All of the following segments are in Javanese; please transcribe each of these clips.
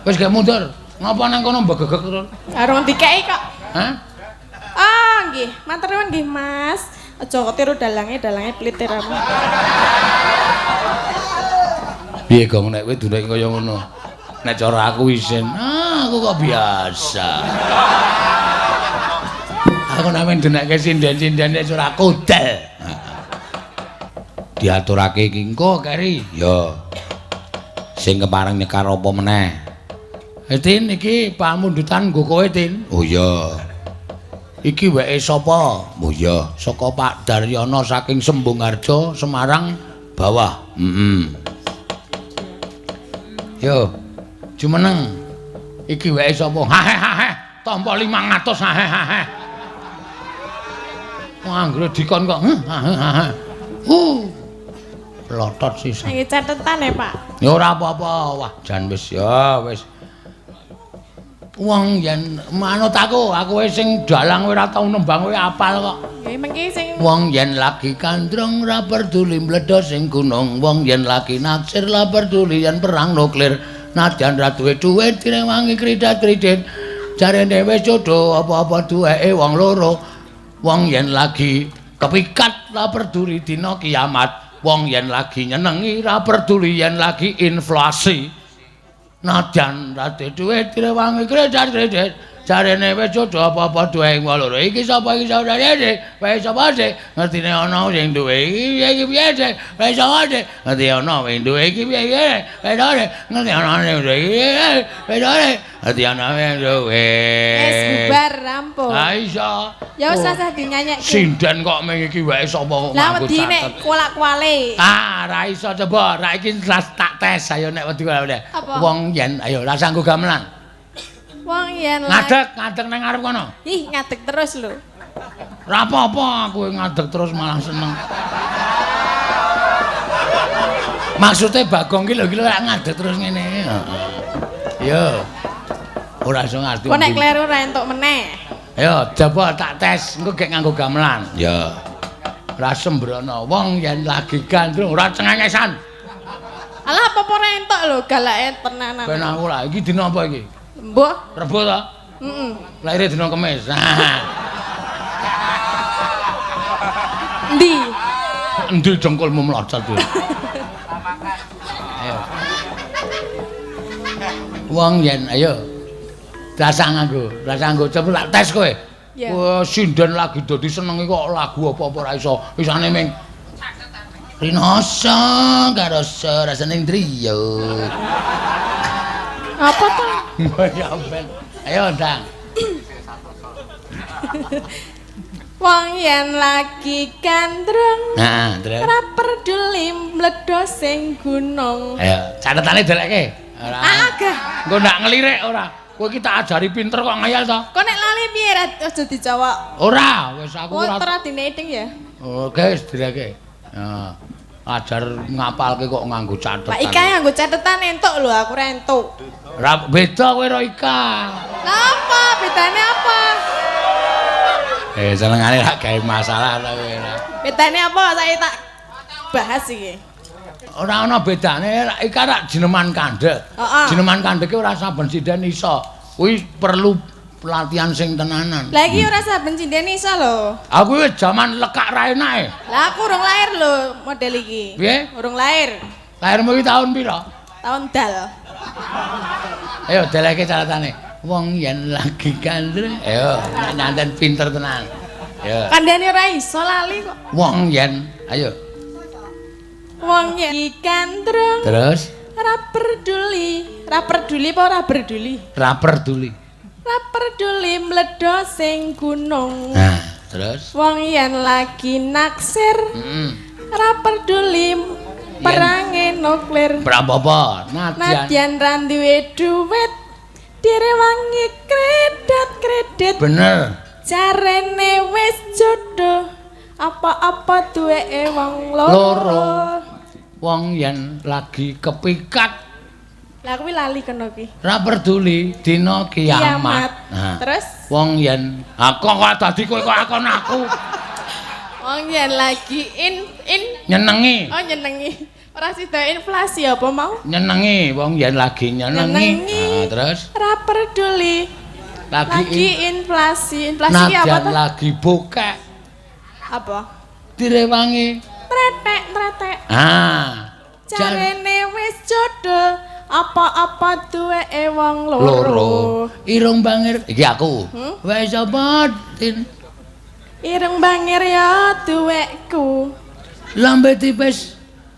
Wis gek mundur. Ngapa nang kono mbegegek terus? Arung dikeki kok. Hah? Ah, nggih. Matur nuwun nggih, Mas. Aja kok tiru dalange plitir aku. Piye Gong nek kowe dunek kaya ngono? Nek cara aku isin, aku kok biasa. Aku namen dunekke sinden-sinden nek cara kodel. Diaturake iki engko keri, ya. Sing kepareng nyekar apa meneh? Tin iki pamundutan nggo kowe, Tin. Oh iya. Iki weke sapa? Oh iya, saka Pak Daryono saking Sembungharjo, Semarang bawah. Yo, jumeneng. Iki weke sapa? Hahe. Tampa 500 hahe. Wah, anggere dikon kok. Hahe. Lotot sisa. Iki catetan ya, Pak. Ya ora apa-apa. Wah, jan wis ya, wis. Wong yen manut aku wis sing dalang ora tau nembang kowe apal kok. Nggih, mengki sing Wong yen lagi kandrong ra peduli mledhos sing gunung, wong yen lagi naksir ra peduli yen perang nuklir, nadyan ra duwe dhuwit direwangi kridat-kridit. Jarene wis jodoh apa-apa duweke wong loro. Wong yen lagi kepikat ra peduli dina kiamat, wong yen lagi nyenengi ra peduli yen lagi inflasi. Nadyan rate dhuwit direwangi kridat-kridit. Jarene wis jodoh apa-apa duwe wong loro. Iki sapa iki saudarae? Wae sapa sih? Ngertine ana sing duwe iki piye sih? Wae sapa sih? Ngerti ana sing duwe iki piye? Wae sapa sih? Ngerti ana sing duwe iki. Wae sapa sih? Ngerti ana sing duwe. wis bubar rampung. Ha iso. Ya wis usah dinyanyekke. Sinden kok ming iki wae sapa kok Lah nganggo wedi nek kualak-kuale. Ra iso coba. Ra iki tak tes ayo nek wedi kuwi. Apa? Wong yen ayo ra sanggo gamelan. Wong yen Ngadeg nang ngarep kono. Ih, ngadeg terus lho. Ora apa-apa, kowe ngadeg terus malah seneng. Maksudnya Bagong ki lho ngadeg terus ngene. Heeh. Yo. Ora iso ngerti. Kok nek kleru ra entuk meneh. Yo, coba tak tes, engko gek nganggo gamelan. Ya. Ora sembrono. Wong yen lagi gandrung ora cengengesan. Alah apa-apa ra entuk lho, galake tenanan. Ben aku lah iki dina apa iki? Mbah. Rebo ta? Heeh. Laire dina Kamis. Endi? Endi jengkolmu mlocot kuwi? Ayo. Wong yen ayo. Rasa nganggo coba tak tes kowe. Ya. Wah, sinden lagi dadi senenge kok lagu apa-apa ora iso. Isane ming Rinoso karo rasane driyo. Apa to? Ya ben. Ayo, Ndang. Wong yen lagi gandrung. Nah, terus. Ora peduli mledhos sing gunung. Ayo, catetane delekke. Ora. Agah. Engko ndak ngelirik ora. Kowe iki tak ajari pinter kok ngayal to. Kok nek lali piye aja dijawab. Ora, wis aku ora. Ora dineding ya. Oke, direke. Ya. Ajar ngapalke kok nganggo catetan. Lah Ika nganggo catetan entuk lho, aku ora entuk. Ora beda kowe karo Ika. Lah apa? Bedane apa? Senengane rak gawe masalah ta kowe. Bedane apa? Saya tak bahas iki. Ora ana bedane, Ika rak jineman kandhek. Heeh. Jineman kandheke ora saben sinden iso. Kuwi perlu pelatihan sing tenanan. Lah iki ora saben sinden iso lho. Aku wis jaman lekak ra enake. Lah aku urung lahir lho model iki. Piye? Urung lahir. Lahirmu iki taun pira? Tahun dal. Ayo deleke catatane. Wong yen lagi gandreng, ayo nyanten pinter tenan. Ya. Kandhane ora iso lali kok. Wong yen, ayo. Wong yen gandreng. Terus Ora peduli. Ora peduli apa ora peduli? ra peduli. Ora peduli mledhos sing gunung. Nah, terus Wong yen lagi naksir. heeh. Ora peduli perange nuklir. Berapa-apa? Nadyan ra duwe dhuwit direwangi kredit-kredit. Bener. Jarene wis jodoh apa-apa duweke wong loro. Loro. Wong yen lagi kepikat Lah kuwi lali kena ki. ra peduli dina kiamat. Nah, Terus wong yen kok dadi kowe kok akon aku wong yen lagi in nyenengi. oh nyenengi. Ora sida inflasi apa mau? Nyenengi wong yen lagi nyenengi. Nah, terus ora peduli. Lagi inflasi. Inflasi ki apa to? Lagi bokek. Apa? Direwangi. Tretek. Ah. Jarene wis jodoh. Apa-apa duweke wong loro. Irung bangir iki aku. Wis apa tin? Irung bangir ya duwekku. Lambe tipis.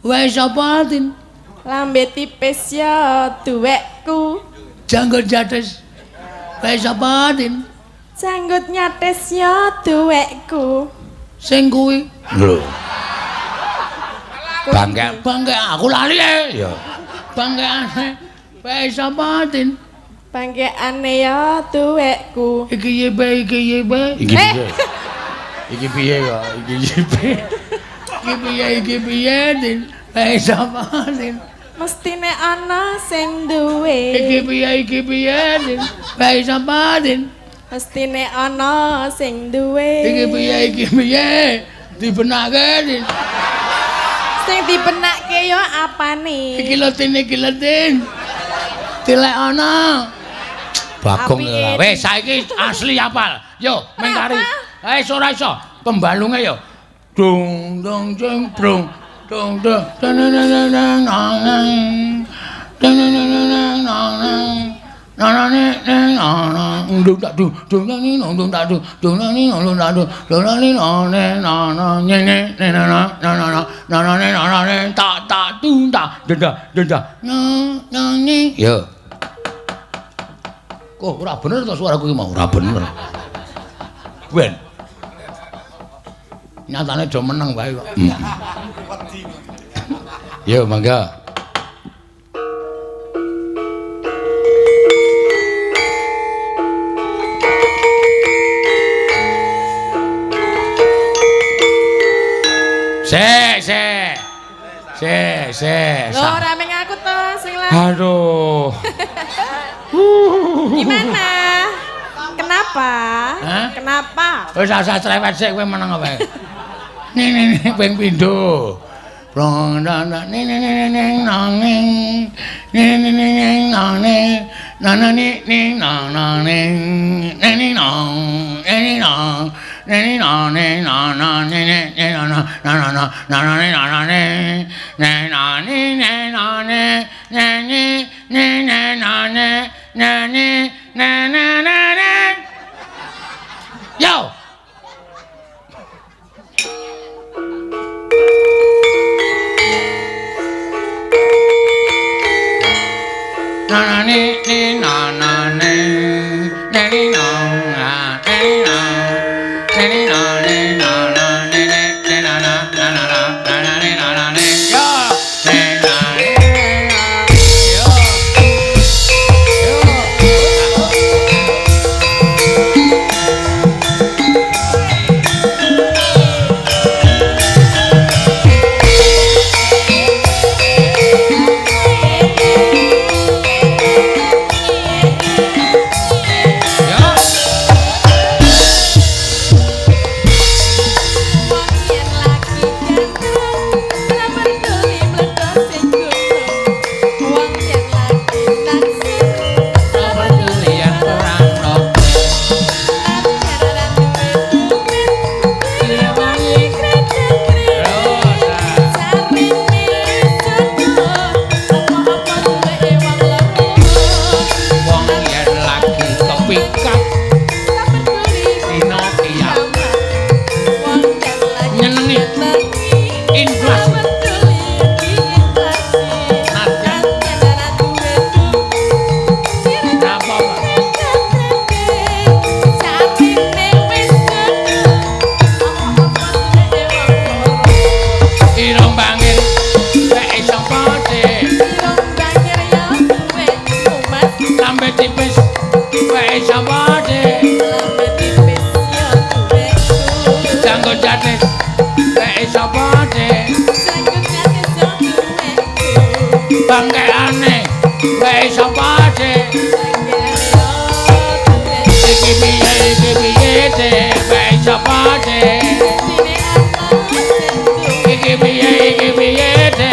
Wis apa tin? Lambe tipis ya duwekku. Janggut jates. Wis apa tin? Janggut nyates ya duwekku. Sing kuwi. Lho. Bangke aku lali ya. Bangkeane. Wis apa tin? Bangkeane ya duwekku. Iki yebe. Iki piye? Iki piye kok? Iki piye tin? Wis apa tin? Mestine ana sing duwe. Iki piye tin? Wis apa tin? Mestine ana sing duwe. Iki piye? Dibenake tin. Sing dibenake ya apane? Iki lho tin. Dilek ana. Bagong ya. Wis saiki asli apal. Yo, mengkari. Ora iso. Pembalunge yo. Dung dung jeng brung. Dung dung. Nanane ndung tak du dung nani ndung tak du dung nani ndung tak du dung nani nane nana nyene nanane tak dung tak denda nani yo kok ora bener to suaraku iki mau ora bener ben nyatane do meneng wae kok yo mangga Se. Loh, rame ngaku to sing lah. Aduh. Gimana? Kenapa? Hah? Kenapa? Wis asa cerewet sik kowe meneng wae. Ning ping pindho. Prong nang ning yo bangkeane wae sapa de iki piye de wae sapa de iki piye de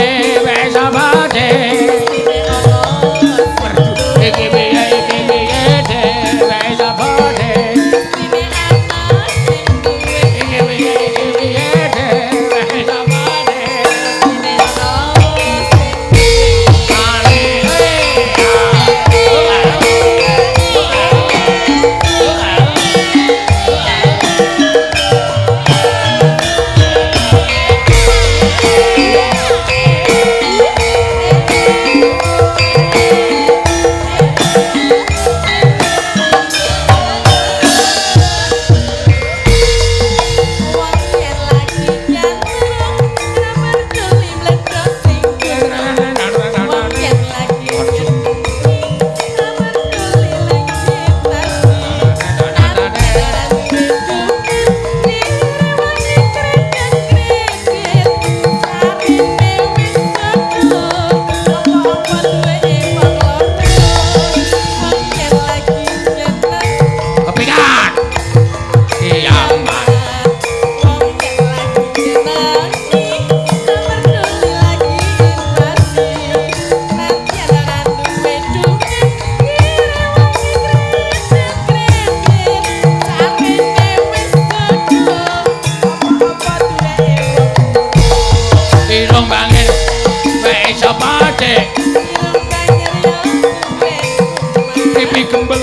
pipi gembel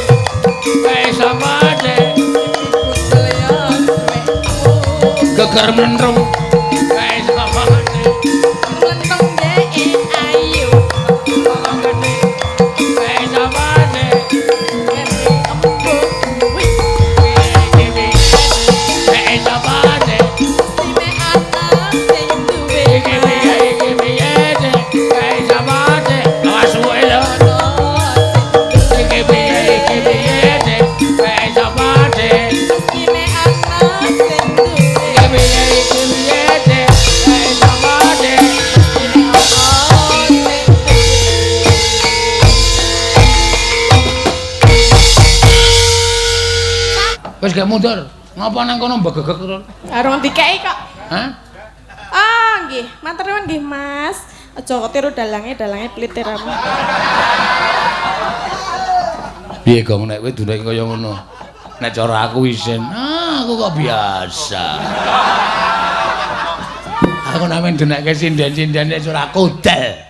kae samane geger menrung kae samane lentong dee ayu kae samane kae samane wis gak mundur. Ngapa nang kono mbegegek terus? Arung dikei kok. Hah? Ah, nggih, matur nuwun nggih, Mas. Aja kok tiru dalange plitir ramu. Piye Gong nek kowe dunek kaya ngono? Nek cara aku isin, aku kok biasa. Aku namanya dunekke sinden-sinden nek ora kudel.